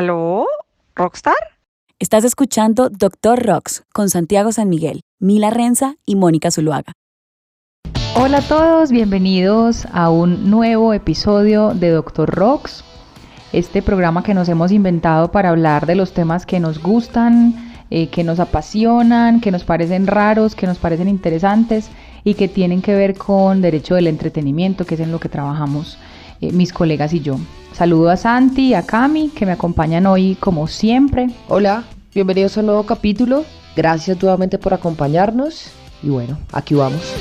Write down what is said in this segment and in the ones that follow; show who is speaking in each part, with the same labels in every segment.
Speaker 1: ¿Aló? ¿Rockstar?
Speaker 2: Estás escuchando Doctor Rocks con Santiago San Miguel, Mila Renza y Mónica Zuluaga.
Speaker 3: Hola a todos, bienvenidos a un nuevo episodio de Doctor Rocks, este programa que nos hemos inventado para hablar de los temas que nos gustan, que nos apasionan, que nos parecen raros, que nos parecen interesantes y que tienen que ver con derecho del entretenimiento, que es en lo que trabajamos mis colegas y yo. Saludo a Santi y a Cami, que me acompañan hoy como siempre.
Speaker 4: Hola, bienvenidos a un nuevo capítulo. Gracias nuevamente por acompañarnos. Y bueno, aquí vamos.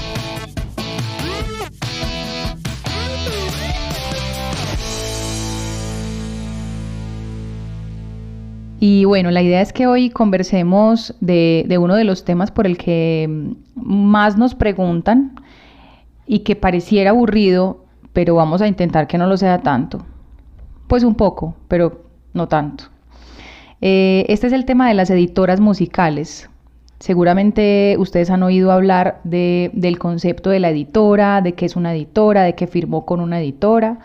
Speaker 3: Y bueno, la idea es que hoy conversemos de uno de los temas por el que más nos preguntan y que pareciera aburrido, pero vamos a intentar que no lo sea tanto. Pues un poco, pero no tanto. Este es el tema de las editoras musicales. Seguramente ustedes han oído hablar del concepto de la editora, de qué es una editora, de qué firmó con una editora.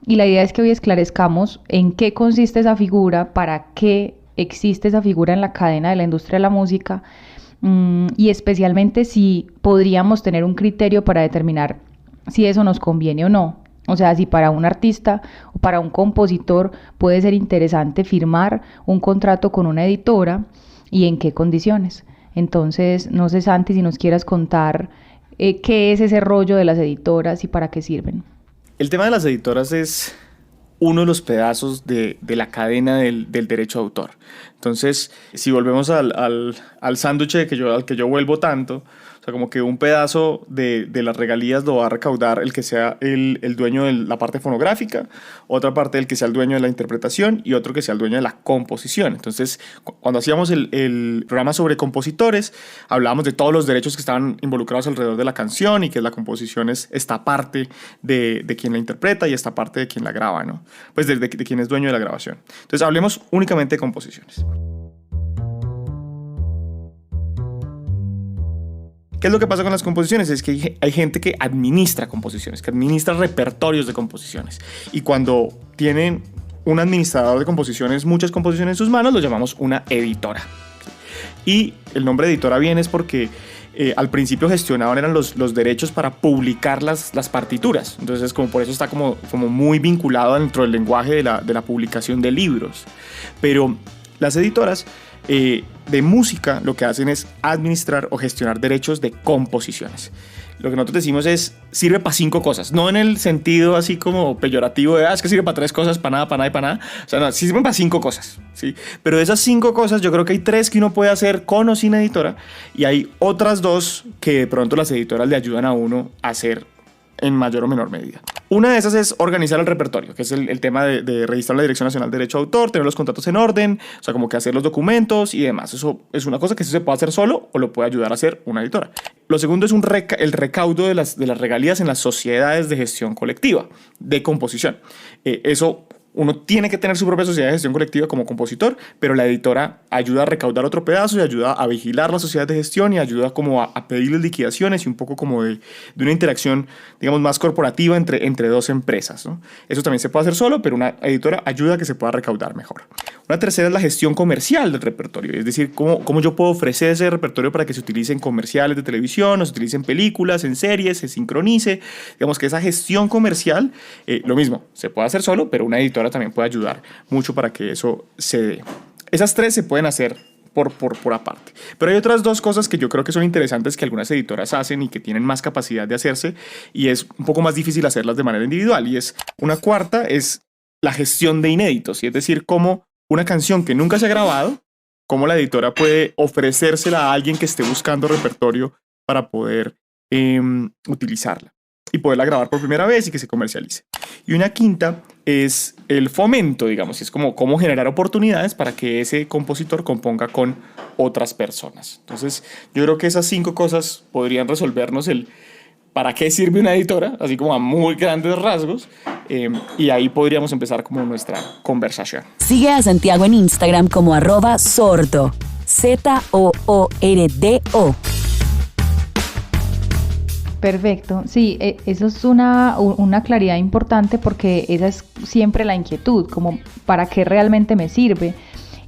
Speaker 3: Y la idea es que hoy esclarezcamos en qué consiste esa figura, para qué existe esa figura en la cadena de la industria de la música y especialmente si podríamos tener un criterio para determinar si eso nos conviene o no. O sea, si para un artista o para un compositor puede ser interesante firmar un contrato con una editora y en qué condiciones. Entonces, no sé, Santi, si nos quieras contar qué es ese rollo de las editoras y para qué sirven.
Speaker 5: El tema de las editoras es uno de los pedazos de la cadena del derecho de autor. Entonces, si volvemos al sándwich al que yo vuelvo tanto, o sea, como que un pedazo de las regalías lo va a recaudar el que sea el dueño de la parte fonográfica, otra parte el que sea el dueño de la interpretación y otro que sea el dueño de la composición. Entonces, cuando hacíamos el programa sobre compositores, hablábamos de todos los derechos que estaban involucrados alrededor de la canción y que la composición es esta parte de quien la interpreta y esta parte de quien la graba, ¿no? Pues de quien es dueño de la grabación. Entonces, hablemos únicamente de composiciones. ¿Qué es lo que pasa con las composiciones? Es que hay gente que administra composiciones, que administra repertorios de composiciones. Y cuando tienen un administrador de composiciones, muchas composiciones en sus manos, lo llamamos una editora. Y el nombre de editora viene es porque al principio gestionaban eran los derechos para publicar las partituras. Entonces, como por eso está como muy vinculado dentro del lenguaje de la publicación de libros. Pero las editoras de música lo que hacen es administrar o gestionar derechos de composiciones. Lo que nosotros decimos es, sirve para 5 cosas, no en el sentido así como peyorativo de, es que sirve para 3 cosas, para nada, para nada y para nada. O sea, no, sirven para 5 cosas, ¿sí? Pero de esas 5 cosas yo creo que hay 3 que uno puede hacer con o sin editora y hay otras 2 que de pronto las editoras le ayudan a uno a hacer en mayor o menor medida. Una de esas es organizar el repertorio, que es el tema de registrar la Dirección Nacional de Derecho de Autor, tener los contratos en orden, o sea, como que hacer los documentos y demás. Eso es una cosa que sí se puede hacer solo o lo puede ayudar a hacer una editora. Lo segundo es el recaudo de las regalías en las sociedades de gestión colectiva de composición. Eso uno tiene que tener su propia sociedad de gestión colectiva como compositor, pero la editora ayuda a recaudar otro pedazo y ayuda a vigilar la sociedad de gestión y ayuda como a pedirles liquidaciones y un poco como de una interacción, digamos, más corporativa entre 2 empresas, ¿no? Eso también se puede hacer solo, pero una editora ayuda a que se pueda recaudar mejor. Una tercera es la gestión comercial del repertorio, es decir, cómo yo puedo ofrecer ese repertorio para que se utilice en comerciales de televisión, o se utilice en películas, en series, se sincronice. Digamos que esa gestión comercial, lo mismo, se puede hacer solo, pero una editora también puede ayudar mucho para que eso se dé. Esas 3 se pueden hacer por aparte. Pero hay otras 2 cosas que yo creo que son interesantes que algunas editoras hacen y que tienen más capacidad de hacerse y es un poco más difícil hacerlas de manera individual. Y es una cuarta, es la gestión de inéditos, y es decir, cómo una canción que nunca se ha grabado, cómo la editora puede ofrecérsela a alguien que esté buscando repertorio para poder utilizarla y poderla grabar por primera vez y que se comercialice. Y una quinta es el fomento, digamos, es como cómo generar oportunidades para que ese compositor componga con otras personas. Entonces, yo creo que esas 5 cosas podrían resolvernos el para qué sirve una editora, así como a muy grandes rasgos, y ahí podríamos empezar como nuestra conversación.
Speaker 2: Sigue a Santiago en Instagram como @sordo, ZOORDO.
Speaker 3: Perfecto, sí, eso es una claridad importante porque esa es siempre la inquietud, como para qué realmente me sirve.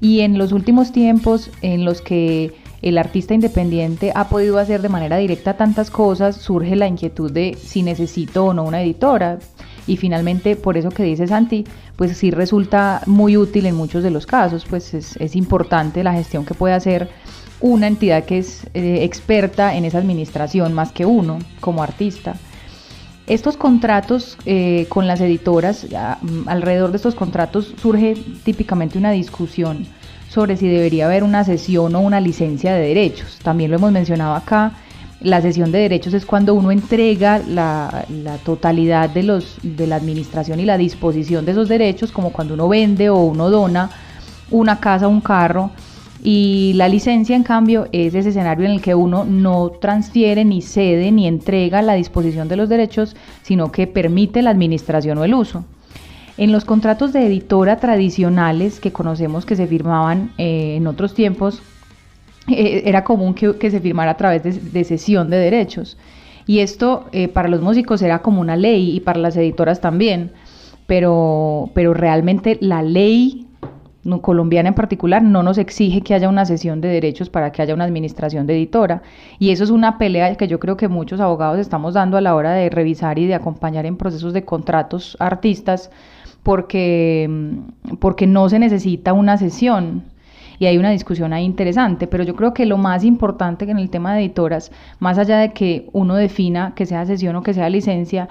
Speaker 3: Y en los últimos tiempos en los que el artista independiente ha podido hacer de manera directa tantas cosas, surge la inquietud de si necesito o no una editora. Y finalmente, por eso que dice Santi, pues sí resulta muy útil en muchos de los casos, pues es importante la gestión que puede hacer una entidad que es experta en esa administración más que uno como artista. Estos contratos con las editoras, alrededor de estos contratos surge típicamente una discusión sobre si debería haber una cesión o una licencia de derechos. También lo hemos mencionado acá. La cesión de derechos es cuando uno entrega la totalidad de la administración y la disposición de esos derechos, como cuando uno vende o uno dona una casa o un carro. Y la licencia, en cambio, es ese escenario en el que uno no transfiere, ni cede, ni entrega la disposición de los derechos, sino que permite la administración o el uso. En los contratos de editora tradicionales que conocemos que se firmaban en otros tiempos, era común que se firmara a través de cesión de derechos. Y esto para los músicos era como una ley y para las editoras también, pero realmente la ley colombiana en particular no nos exige que haya una cesión de derechos para que haya una administración de editora, y eso es una pelea que yo creo que muchos abogados estamos dando a la hora de revisar y de acompañar en procesos de contratos a artistas, porque no se necesita una cesión y hay una discusión ahí interesante. Pero yo creo que lo más importante en el tema de editoras, más allá de que uno defina que sea cesión o que sea licencia,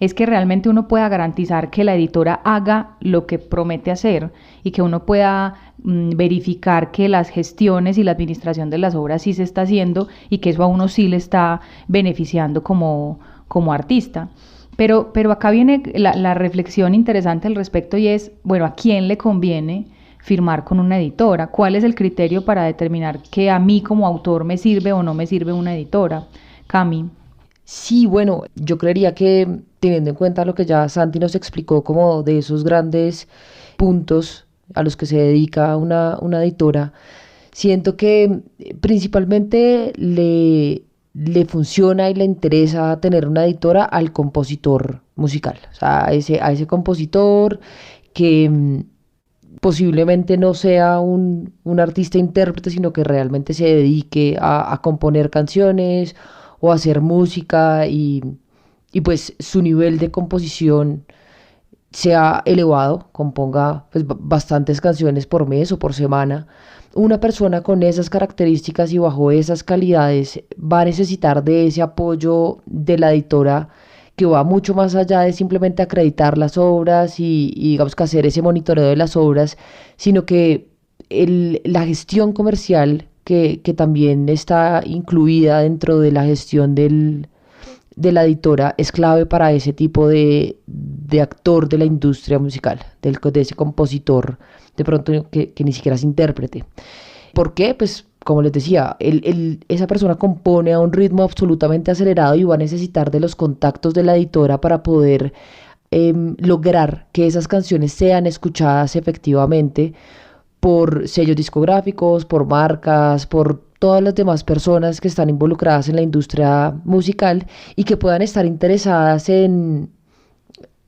Speaker 3: es que realmente uno pueda garantizar que la editora haga lo que promete hacer y que uno pueda verificar que las gestiones y la administración de las obras sí se está haciendo y que eso a uno sí le está beneficiando como artista. Pero acá viene la reflexión interesante al respecto, y es, bueno, ¿a quién le conviene firmar con una editora? ¿Cuál es el criterio para determinar que a mí como autor me sirve o no me sirve una editora? Cami.
Speaker 4: Sí, bueno, yo creería que teniendo en cuenta lo que ya Santi nos explicó como de esos grandes puntos a los que se dedica una editora, siento que principalmente le funciona y le interesa tener una editora al compositor musical, o sea, a ese compositor que posiblemente no sea un artista intérprete, sino que realmente se dedique a componer canciones o hacer música, y pues su nivel de composición sea elevado, componga pues bastantes canciones por mes o por semana. Una persona con esas características y bajo esas calidades va a necesitar de ese apoyo de la editora, que va mucho más allá de simplemente acreditar las obras y digamos que hacer ese monitoreo de las obras, sino que la gestión comercial que también está incluida dentro de la gestión de la editora es clave para ese tipo de actor de la industria musical, de ese compositor de pronto que ni siquiera es intérprete. ¿Por qué? Pues como les decía, esa persona compone a un ritmo absolutamente acelerado y va a necesitar de los contactos de la editora para poder lograr que esas canciones sean escuchadas efectivamente por sellos discográficos, por marcas, por todas las demás personas que están involucradas en la industria musical y que puedan estar interesadas en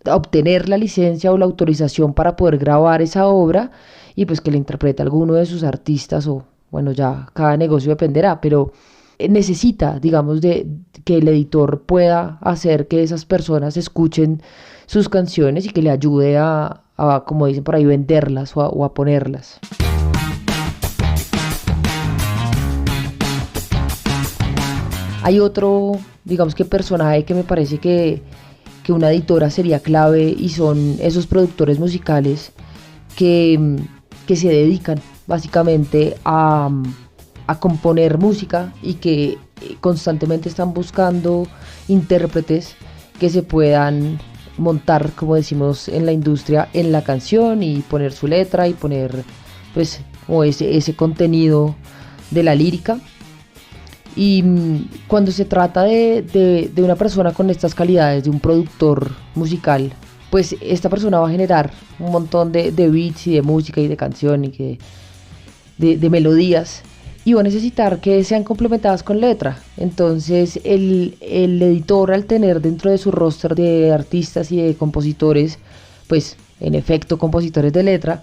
Speaker 4: obtener la licencia o la autorización para poder grabar esa obra y pues que la interprete alguno de sus artistas, o bueno, ya cada negocio dependerá, pero necesita, digamos, de que el editor pueda hacer que esas personas escuchen sus canciones y que le ayude a como dicen por ahí, venderlas o a ponerlas. Hay otro, digamos que personaje que me parece que una editora sería clave, y son esos productores musicales que se dedican básicamente a componer música y que constantemente están buscando intérpretes que se puedan montar, como decimos en la industria, en la canción y poner su letra y poner pues como ese contenido de la lírica. Y cuando se trata de una persona con estas calidades, de un productor musical, pues esta persona va a generar un montón de beats y de música y de canción y de melodías y va a necesitar que sean complementadas con letra. Entonces el editor, al tener dentro de su roster de artistas y de compositores, pues en efecto compositores de letra,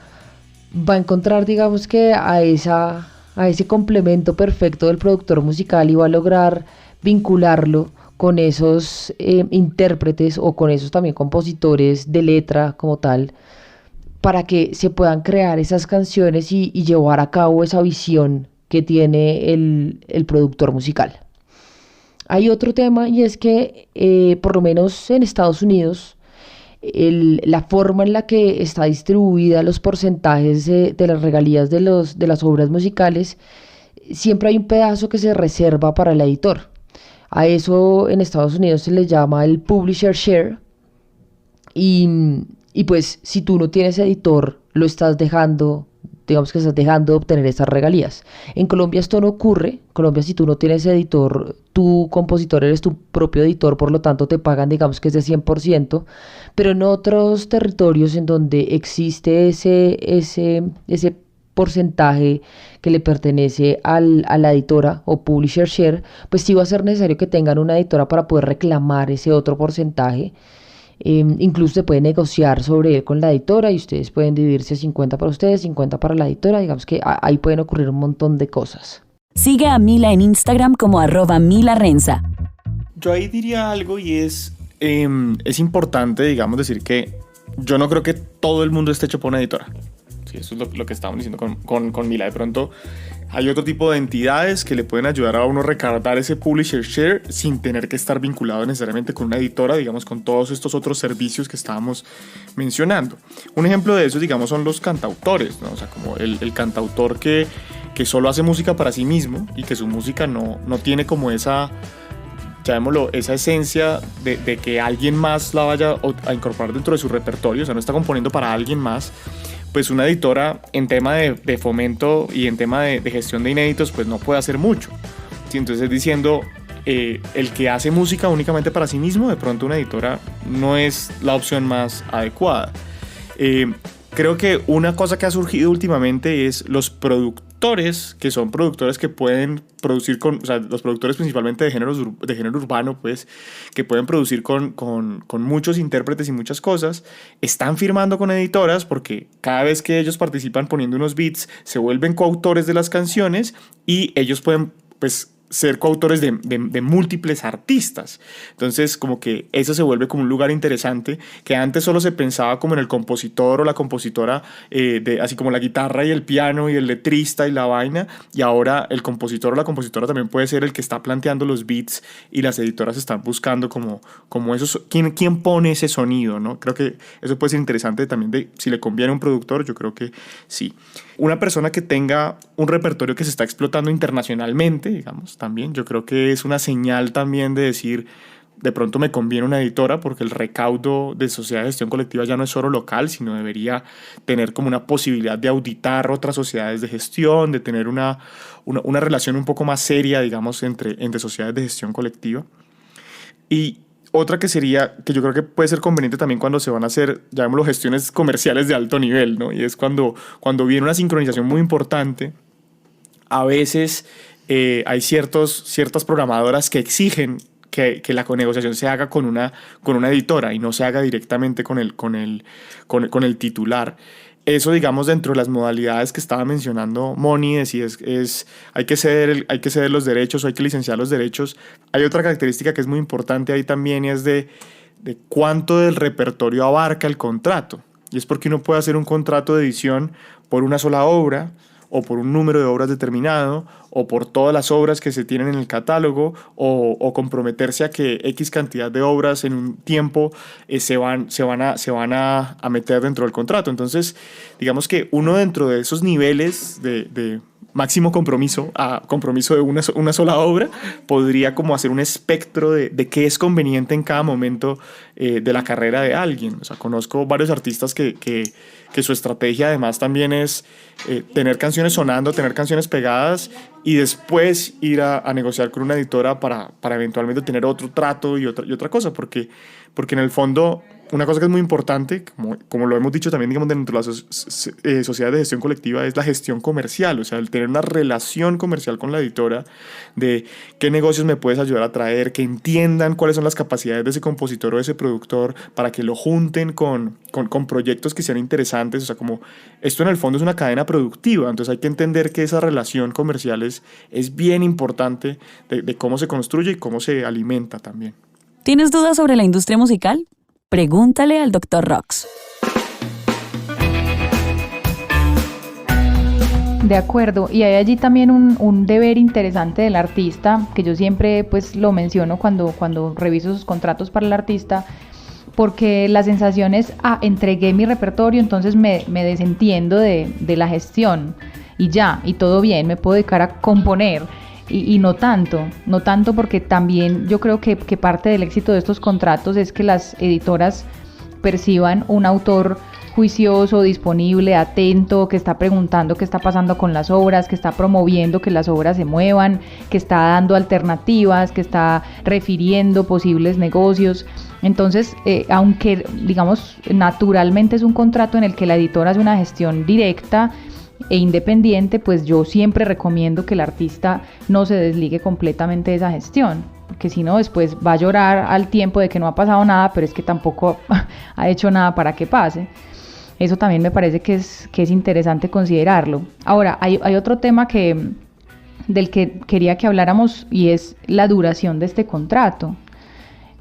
Speaker 4: va a encontrar, digamos que a ese complemento perfecto del productor musical, y va a lograr vincularlo con esos intérpretes o con esos también compositores de letra como tal, para que se puedan crear esas canciones y llevar a cabo esa visión que tiene el productor musical. Hay otro tema, y es que por lo menos en Estados Unidos, la forma en la que está distribuida los porcentajes de las regalías de las obras musicales, siempre hay un pedazo que se reserva para el editor. A eso en Estados Unidos se le llama el publisher share, y pues si tú no tienes editor, lo estás dejando, digamos que estás dejando de obtener esas regalías. En Colombia esto no ocurre. En Colombia, si tú no tienes editor, tu compositor eres tu propio editor, por lo tanto te pagan, digamos que es de 100%, pero en otros territorios en donde existe ese porcentaje que le pertenece a la editora o publisher share, pues sí va a ser necesario que tengan una editora para poder reclamar ese otro porcentaje. Incluso se puede negociar sobre él con la editora, y ustedes pueden dividirse 50 para ustedes, 50 para la editora. Digamos que ahí pueden ocurrir un montón de cosas.
Speaker 2: Sigue a Mila en Instagram como @milarenza.
Speaker 5: Yo ahí diría algo, y es importante, digamos, decir que yo no creo que todo el mundo esté hecho por una editora. Sí, eso es lo que estábamos diciendo con Mila. De pronto hay otro tipo de entidades que le pueden ayudar a uno a recargar ese publisher share sin tener que estar vinculado necesariamente con una editora, digamos, con todos estos otros servicios que estábamos mencionando. Un ejemplo de eso, digamos, son los cantautores, ¿no? O sea, como el cantautor que solo hace música para sí mismo, y que su música no tiene como esa, llamémoslo, esa esencia de que alguien más la vaya a incorporar dentro de su repertorio. O sea, no está componiendo para alguien más. Pues una editora, en tema de fomento y en tema de gestión de inéditos, pues no puede hacer mucho. ¿Sí? Entonces, diciendo, el que hace música únicamente para sí mismo, de pronto una editora no es la opción más adecuada. Creo que una cosa que ha surgido últimamente es los productores, que son productores que pueden producir o sea, los productores principalmente de género urbano, pues, que pueden producir con muchos intérpretes y muchas cosas, están firmando con editoras, porque cada vez que ellos participan poniendo unos beats, se vuelven coautores de las canciones, y ellos pueden, pues, ser coautores de múltiples artistas. Entonces, como que eso se vuelve como un lugar interesante, que antes solo se pensaba como en el compositor o la compositora, así como la guitarra y el piano y el letrista y la vaina, y ahora el compositor o la compositora también puede ser el que está planteando los beats, y las editoras están buscando como esos, ¿quién pone ese sonido, ¿no? Creo que eso puede ser interesante también, si le conviene a un productor. Yo creo que sí. Una persona que tenga un repertorio que se está explotando internacionalmente, digamos, también yo creo que es una señal también de decir, de pronto me conviene una editora, porque el recaudo de sociedad de gestión colectiva ya no es solo local, sino debería tener como una posibilidad de auditar otras sociedades de gestión, de tener una relación un poco más seria, digamos, entre sociedades de gestión colectiva. Y otra que yo creo que puede ser conveniente también cuando se van a hacer, llamémoslo, gestiones comerciales de alto nivel, ¿no? Y es cuando viene una sincronización muy importante. A veces hay ciertas programadoras que exigen que la negociación se haga con una editora, y no se haga directamente con el titular. Eso, digamos, dentro de las modalidades que estaba mencionando Moni, de si hay que ceder los derechos o hay que licenciar los derechos. Hay otra característica que es muy importante ahí también, y es de cuánto del repertorio abarca el contrato. Y es porque uno puede hacer un contrato de edición por una sola obra, o por un número de obras determinado, o por todas las obras que se tienen en el catálogo, o comprometerse a que X cantidad de obras en un tiempo se van a meter dentro del contrato. Entonces, digamos que uno, dentro de esos niveles de máximo compromiso a compromiso de una sola obra, podría como hacer un espectro de qué es conveniente en cada momento de la carrera de alguien. O sea, conozco varios artistas que su estrategia además también es tener canciones sonando, tener canciones pegadas, y después ir a negociar con una editora para eventualmente tener otro trato y otra cosa, porque en el fondo una cosa que es muy importante, como lo hemos dicho también, digamos, dentro de las sociedades de gestión colectiva, es la gestión comercial, o sea, el tener una relación comercial con la editora, de qué negocios me puedes ayudar a traer, que entiendan cuáles son las capacidades de ese compositor o de ese productor, para que lo junten con proyectos que sean interesantes. O sea, como esto en el fondo es una cadena productiva, entonces hay que entender que esa relación comercial es bien importante de cómo se construye y cómo se alimenta también.
Speaker 2: ¿Tienes dudas sobre la industria musical? Pregúntale al Dr. Rox.
Speaker 3: De acuerdo, y hay allí también un deber interesante del artista, que yo siempre pues lo menciono cuando reviso sus contratos para el artista, porque la sensación es, entregué mi repertorio, entonces me desentiendo de la gestión, y ya, y todo bien, me puedo dedicar a componer. Y no tanto porque también yo creo que parte del éxito de estos contratos es que las editoras perciban un autor juicioso, disponible, atento, que está preguntando qué está pasando con las obras, que está promoviendo que las obras se muevan, que está dando alternativas, que está refiriendo posibles negocios. Entonces, aunque digamos naturalmente es un contrato en el que la editora hace una gestión directa e independiente, pues yo siempre recomiendo que el artista no se desligue completamente de esa gestión, porque si no después va a llorar al tiempo de que no ha pasado nada, pero es que tampoco ha hecho nada para que pase. Eso también me parece que es interesante considerarlo. Ahora, hay otro tema del que quería que habláramos, y es la duración de este contrato.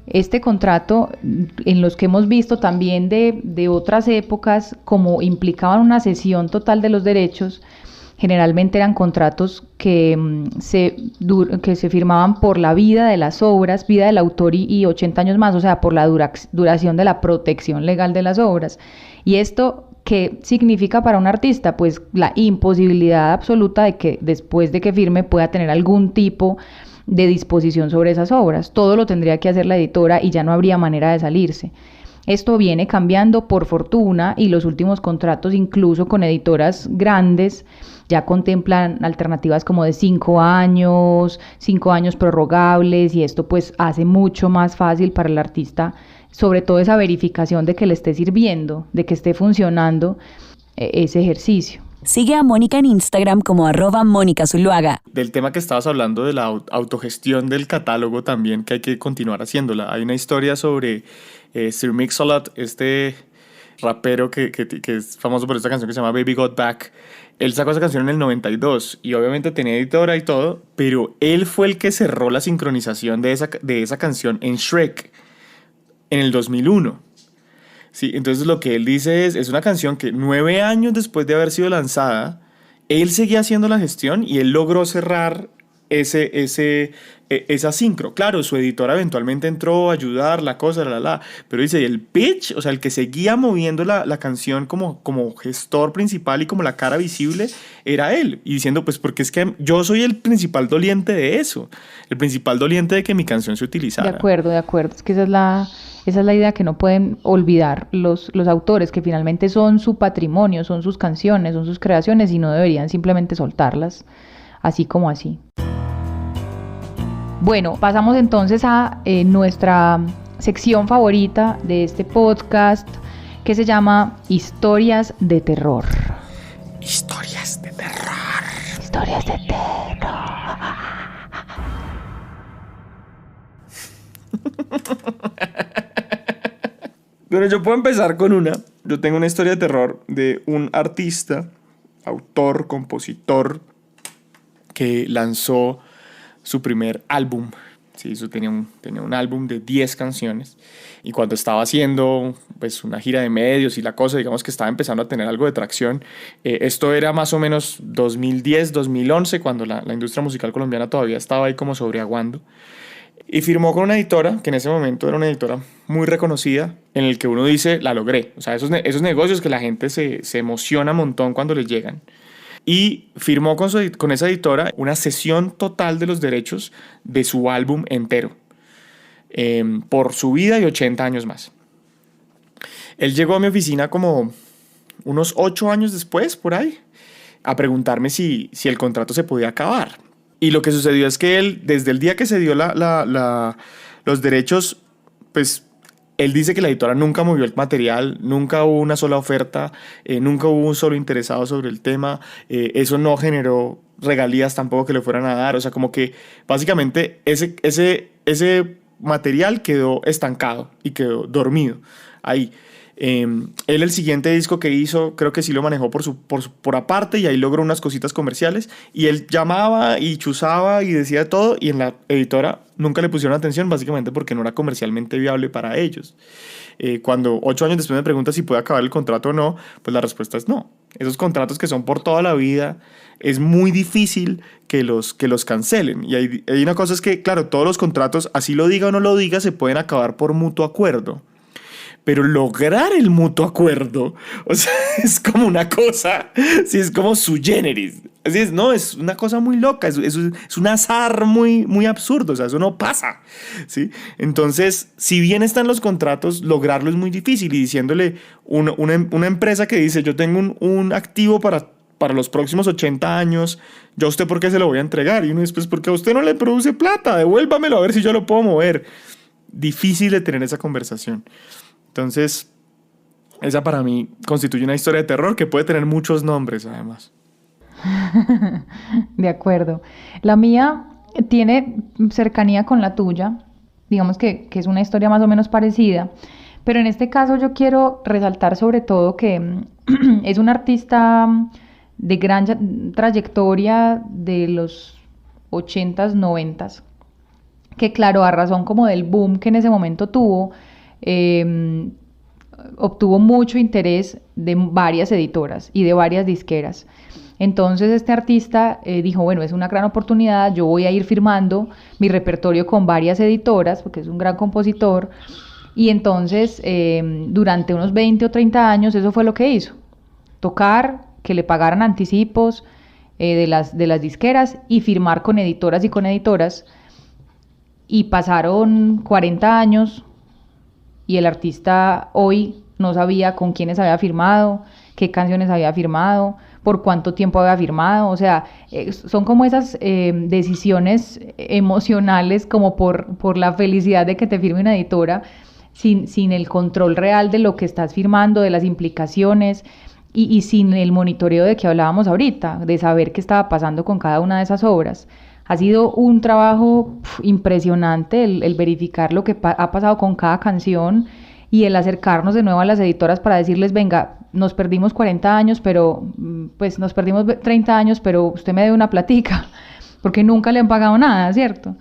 Speaker 3: Este contrato, en los que hemos visto también de otras épocas, como implicaban una cesión total de los derechos, generalmente eran contratos que se firmaban por la vida de las obras, vida del autor y 80 años más, o sea, por la duración de la protección legal de las obras. ¿Y esto qué significa para un artista? Pues la imposibilidad absoluta de que después de que firme pueda tener algún tipo de disposición sobre esas obras. Todo lo tendría que hacer la editora y ya no habría manera de salirse. Esto viene cambiando por fortuna, y los últimos contratos, incluso con editoras grandes, ya contemplan alternativas como de 5 años prorrogables, y esto pues hace mucho más fácil para el artista, sobre todo esa verificación de que le esté sirviendo, de que esté funcionando ese ejercicio.
Speaker 2: Sigue a Mónica en Instagram como @MónicaZuluaga.
Speaker 5: Del tema que estabas hablando de la autogestión del catálogo también, que hay que continuar haciéndola. Hay una historia sobre Sir Mix-a-Lot, este rapero que es famoso por esta canción que se llama Baby Got Back. Él sacó esa canción en el 92 y obviamente tenía editora y todo, pero él fue el que cerró la sincronización de esa canción en Shrek en el 2001. Sí, entonces lo que él dice es una canción que 9 años después de haber sido lanzada, él seguía haciendo la gestión y él logró cerrar esa sincro. Claro, su editora eventualmente entró a ayudar, la cosa, pero dice, el pitch, o sea, el que seguía moviendo la canción como gestor principal y como la cara visible, era él. Y diciendo, pues porque es que yo soy el principal doliente de eso, el principal doliente de que mi canción se utilizara.
Speaker 3: De acuerdo, es que esa es la idea que no pueden olvidar los autores, que finalmente son su patrimonio, son sus canciones, son sus creaciones, y no deberían simplemente soltarlas así como así. Bueno, pasamos entonces a nuestra sección favorita de este podcast, que se llama Historias de Terror.
Speaker 5: Historias de terror.
Speaker 3: Historias de terror.
Speaker 5: Bueno, yo puedo empezar con una. Yo tengo una historia de terror de un artista, autor, compositor, que lanzó su primer álbum. Sí, tenía un álbum de 10 canciones, y cuando estaba haciendo pues una gira de medios y la cosa, digamos que estaba empezando a tener algo de tracción. Esto era más o menos 2010, 2011, cuando la industria musical colombiana todavía estaba ahí como sobreaguando. Y firmó con una editora, que en ese momento era una editora muy reconocida, en el que uno dice, la logré. O sea, esos negocios que la gente se emociona un montón cuando les llegan. Y firmó con esa editora una cesión total de los derechos de su álbum entero, por su vida y 80 años más. Él llegó a mi oficina como unos 8 años después, por ahí, a preguntarme si el contrato se podía acabar. Y lo que sucedió es que él, desde el día que se dio los derechos, pues Él dice que la editora nunca movió el material, nunca hubo una sola oferta, nunca hubo un solo interesado sobre el tema, eso no generó regalías tampoco que le fueran a dar, o sea, como que básicamente ese material quedó estancado y quedó dormido ahí. Él el siguiente disco que hizo creo que sí lo manejó por aparte y ahí logró unas cositas comerciales y él llamaba y chuzaba y decía de todo y en la editora nunca le pusieron atención básicamente porque no era comercialmente viable para ellos. Cuando 8 años después me pregunta si puede acabar el contrato o no, pues la respuesta es no. Esos contratos que son por toda la vida es muy difícil que los cancelen y hay una cosa es que claro, todos los contratos así lo diga o no lo diga se pueden acabar por mutuo acuerdo. Pero lograr el mutuo acuerdo, o sea, es como una cosa, sí, es como sui generis. Así es, no, es una cosa muy loca, es un azar muy absurdo, o sea, eso no pasa, ¿sí? Entonces, si bien están los contratos, lograrlo es muy difícil. Y diciéndole una empresa que dice, yo tengo un activo para los próximos 80 años, ¿yo a usted por qué se lo voy a entregar? Y uno después, porque a usted no le produce plata, devuélvamelo a ver si yo lo puedo mover. Difícil de tener esa conversación. Entonces, esa para mí constituye una historia de terror que puede tener muchos nombres, además.
Speaker 3: De acuerdo. La mía tiene cercanía con la tuya, digamos que es una historia más o menos parecida, pero en este caso yo quiero resaltar sobre todo que es un artista de gran trayectoria de los 80s, 90s, que claro, a razón como del boom que en ese momento tuvo, obtuvo mucho interés de varias editoras y de varias disqueras. Entonces este artista dijo, bueno, es una gran oportunidad, yo voy a ir firmando mi repertorio con varias editoras, porque es un gran compositor, y entonces durante unos 20 o 30 años eso fue lo que hizo, tocar, que le pagaran anticipos de las disqueras y firmar con editoras y con editoras, y pasaron 40 años, y el artista hoy no sabía con quiénes había firmado, qué canciones había firmado, por cuánto tiempo había firmado, o sea, son como esas decisiones emocionales como por la felicidad de que te firme una editora, sin el control real de lo que estás firmando, de las implicaciones y sin el monitoreo de que hablábamos ahorita, de saber qué estaba pasando con cada una de esas obras. Ha sido un trabajo impresionante el verificar lo que ha pasado con cada canción y el acercarnos de nuevo a las editoras para decirles, venga, nos perdimos 40 años, pero pues nos perdimos 30 años, pero usted me debe una platica, porque nunca le han pagado nada, ¿cierto?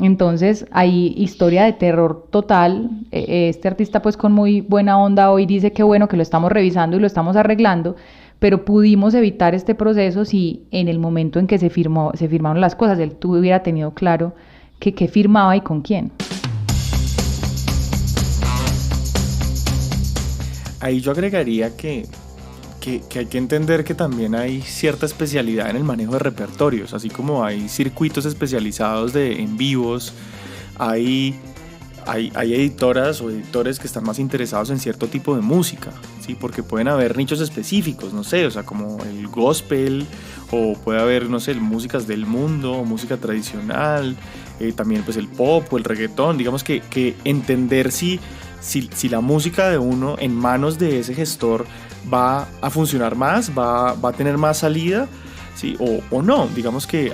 Speaker 3: Entonces hay historia de terror total. Este artista pues con muy buena onda hoy dice que bueno que lo estamos revisando y lo estamos arreglando, pero pudimos evitar este proceso si en el momento en que se firmaron las cosas, él hubiera tenido claro qué firmaba y con quién.
Speaker 5: Ahí yo agregaría que hay que entender que también hay cierta especialidad en el manejo de repertorios, así como hay circuitos especializados en vivos, hay editoras o editores que están más interesados en cierto tipo de música, ¿sí? Porque pueden haber nichos específicos, no sé, o sea, como el gospel, o puede haber, no sé, músicas del mundo, o música tradicional, también pues el pop o el reggaetón, digamos que entender si la música de uno en manos de ese gestor va a funcionar más, va a tener más salida, ¿sí? O no, digamos que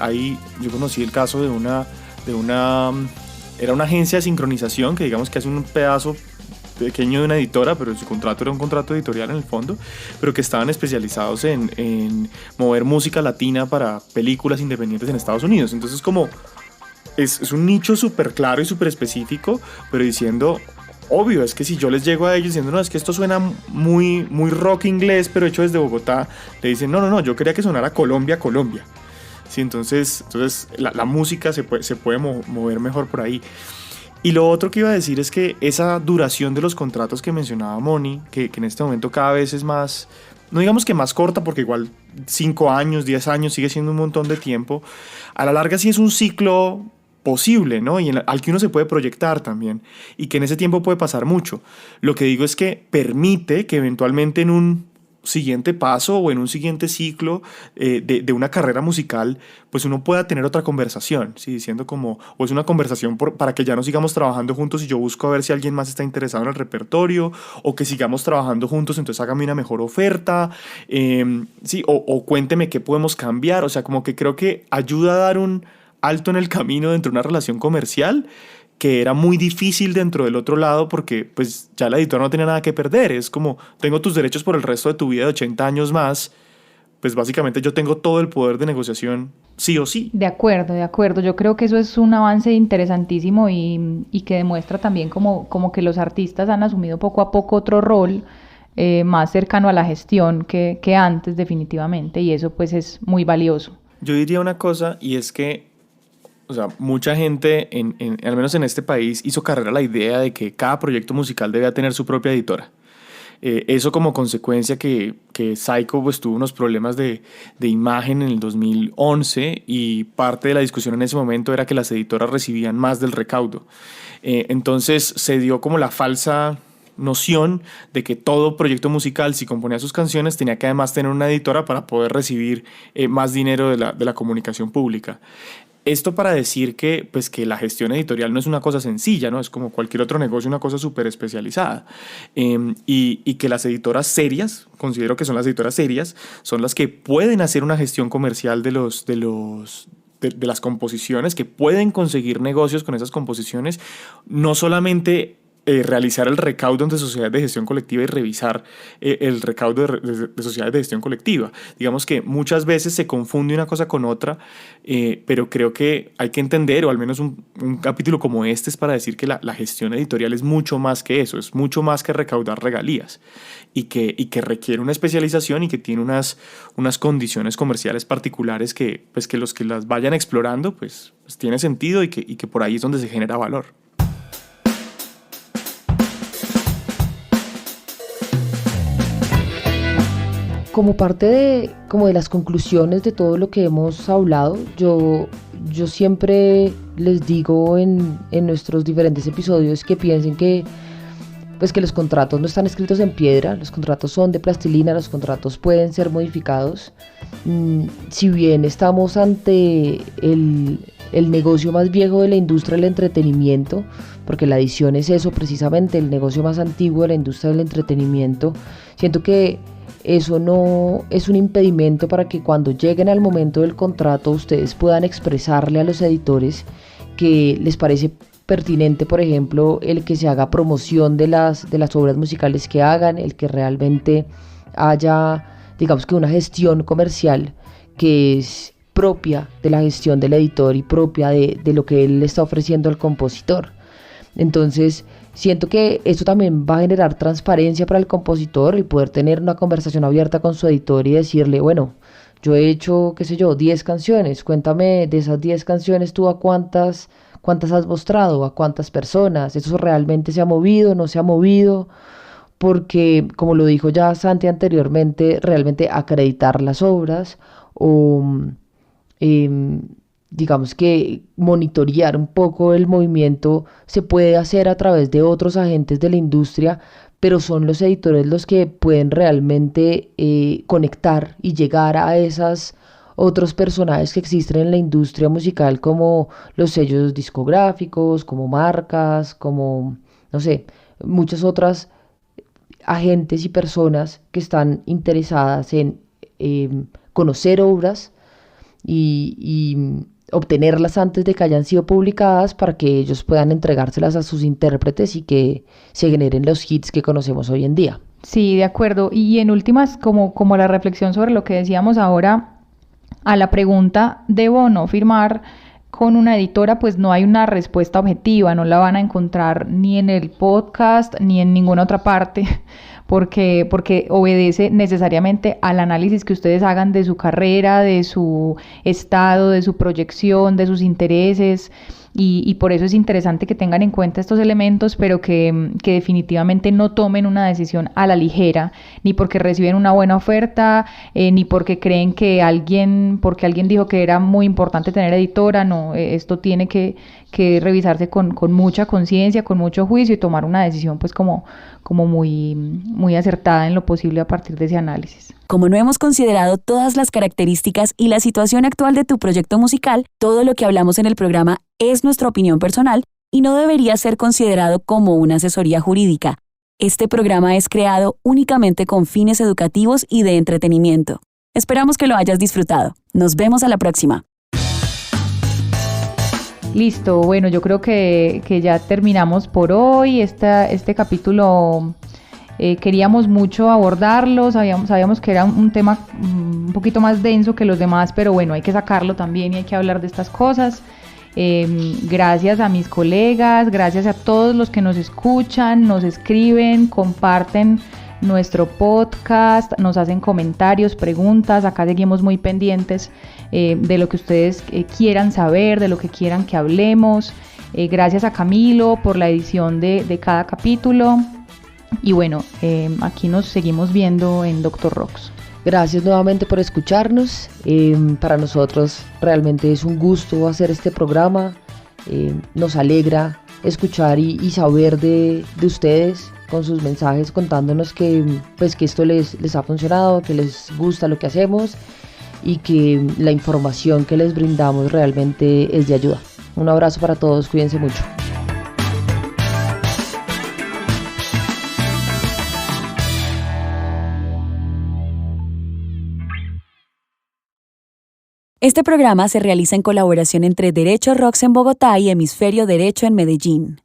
Speaker 5: yo conocí el caso era una agencia de sincronización que digamos que hace un pedazo pequeño de una editora, pero su contrato era un contrato editorial en el fondo, pero que estaban especializados en mover música latina para películas independientes en Estados Unidos. Entonces como es un nicho súper claro y súper específico, pero diciendo, obvio, es que si yo les llego a ellos diciendo, no, es que esto suena muy, muy rock inglés, pero hecho desde Bogotá, le dicen, no, yo quería que sonara Colombia. Sí, entonces la música se puede mover mejor por ahí. Y lo otro que iba a decir es que esa duración de los contratos que mencionaba Moni, que en este momento cada vez es más, no digamos que más corta, porque igual 5 años, 10 años sigue siendo un montón de tiempo, a la larga sí es un ciclo posible, ¿no? Y al que uno se puede proyectar también, y que en ese tiempo puede pasar mucho. Lo que digo es que permite que eventualmente en un siguiente paso o en un siguiente ciclo de una carrera musical, pues uno pueda tener otra conversación, ¿sí? Diciendo como, o es una conversación para que ya no sigamos trabajando juntos y yo busco a ver si alguien más está interesado en el repertorio, o que sigamos trabajando juntos, entonces hágame una mejor oferta, sí, o cuénteme qué podemos cambiar, o sea, como que creo que ayuda a dar un alto en el camino dentro de una relación comercial que era muy difícil dentro del otro lado porque pues ya la editora no tenía nada que perder. Es como, tengo tus derechos por el resto de tu vida de 80 años más, pues básicamente yo tengo todo el poder de negociación sí o sí.
Speaker 3: De acuerdo, de acuerdo. Yo creo que eso es un avance interesantísimo y que demuestra también como que los artistas han asumido poco a poco otro rol más cercano a la gestión que antes definitivamente, y eso pues es muy valioso.
Speaker 5: Yo diría una cosa, y es que o sea, mucha gente, al menos en este país, hizo carrera la idea de que cada proyecto musical debía tener su propia editora. Eso como consecuencia que Syco pues, tuvo unos problemas de imagen en el 2011 y parte de la discusión en ese momento era que las editoras recibían más del recaudo. Entonces se dio como la falsa noción de que todo proyecto musical, si componía sus canciones, tenía que además tener una editora para poder recibir más dinero de la comunicación pública. Esto para decir que, pues, que la gestión editorial no es una cosa sencilla, ¿no? Es como cualquier otro negocio, una cosa súper especializada. Y que las editoras serias, considero que son las editoras serias, son las que pueden hacer una gestión comercial de las composiciones, que pueden conseguir negocios con esas composiciones, no solamente realizar el recaudo entre sociedades de gestión colectiva y revisar el recaudo de sociedades de gestión colectiva. Digamos que muchas veces se confunde una cosa con otra, pero creo que hay que entender, o al menos un capítulo como este es para decir que la gestión editorial es mucho más que eso, es mucho más que recaudar regalías y que requiere una especialización y que tiene unas condiciones comerciales particulares que, pues, que los que las vayan explorando pues tiene sentido y que por ahí es donde se genera valor.
Speaker 4: Como parte de las conclusiones de todo lo que hemos hablado, yo siempre les digo en nuestros diferentes episodios que piensen que los contratos no están escritos en piedra, los contratos son de plastilina, los contratos pueden ser modificados. Si bien estamos ante el negocio más viejo de la industria del entretenimiento, porque la edición es eso precisamente, el negocio más antiguo de la industria del entretenimiento, siento que eso no es un impedimento para que cuando lleguen al momento del contrato ustedes puedan expresarle a los editores que les parece pertinente, por ejemplo, el que se haga promoción de las obras musicales que hagan, el que realmente haya, digamos que una gestión comercial que es propia de la gestión del editor y propia de lo que él le está ofreciendo al compositor. Entonces, siento que esto también va a generar transparencia para el compositor, el poder tener una conversación abierta con su editor y decirle, bueno, yo he hecho, 10 canciones, cuéntame de esas 10 canciones tú a cuántas has mostrado, a cuántas personas, eso realmente se ha movido, no se ha movido, porque como lo dijo ya Santi anteriormente, realmente acreditar las obras o digamos que monitorear un poco el movimiento se puede hacer a través de otros agentes de la industria, pero son los editores los que pueden realmente conectar y llegar a esos otros personajes que existen en la industria musical, como los sellos discográficos, como marcas, como, no sé, muchas otras agentes y personas que están interesadas en conocer obras y obtenerlas antes de que hayan sido publicadas para que ellos puedan entregárselas a sus intérpretes y que se generen los hits que conocemos hoy en día.
Speaker 3: Sí, de acuerdo. Y en últimas, como la reflexión sobre lo que decíamos ahora, a la pregunta, ¿debo o no firmar con una editora? Pues no hay una respuesta objetiva, no la van a encontrar ni en el podcast ni en ninguna otra parte, porque obedece necesariamente al análisis que ustedes hagan de su carrera, de su estado, de su proyección, de sus intereses, y por eso es interesante que tengan en cuenta estos elementos, pero que definitivamente no tomen una decisión a la ligera, ni porque reciben una buena oferta, ni porque creen que porque alguien dijo que era muy importante tener editora. No, esto tiene que revisarse con mucha conciencia, con mucho juicio, y tomar una decisión pues como muy, muy acertada en lo posible a partir de ese análisis.
Speaker 2: Como no hemos considerado todas las características y la situación actual de tu proyecto musical, todo lo que hablamos en el programa es nuestra opinión personal y no debería ser considerado como una asesoría jurídica. Este programa es creado únicamente con fines educativos y de entretenimiento. Esperamos que lo hayas disfrutado. Nos vemos a la próxima.
Speaker 3: Listo, bueno, yo creo que ya terminamos por hoy. Este capítulo queríamos mucho abordarlo, sabíamos que era un tema un poquito más denso que los demás, pero bueno, hay que sacarlo también y hay que hablar de estas cosas. Gracias a mis colegas, gracias a todos los que nos escuchan, nos escriben, comparten nuestro podcast, nos hacen comentarios, preguntas. Acá seguimos muy pendientes de lo que ustedes quieran saber, de lo que quieran que hablemos. Gracias a Camilo por la edición de cada capítulo. Y bueno, aquí nos seguimos viendo en Dr. Rocks.
Speaker 4: Gracias nuevamente por escucharnos. Para nosotros realmente es un gusto hacer este programa. Nos alegra escuchar y saber de ustedes con sus mensajes, contándonos que esto les ha funcionado, que les gusta lo que hacemos y que la información que les brindamos realmente es de ayuda. Un abrazo para todos, cuídense mucho.
Speaker 2: Este programa se realiza en colaboración entre Derecho Rocks en Bogotá y Hemisferio Derecho en Medellín.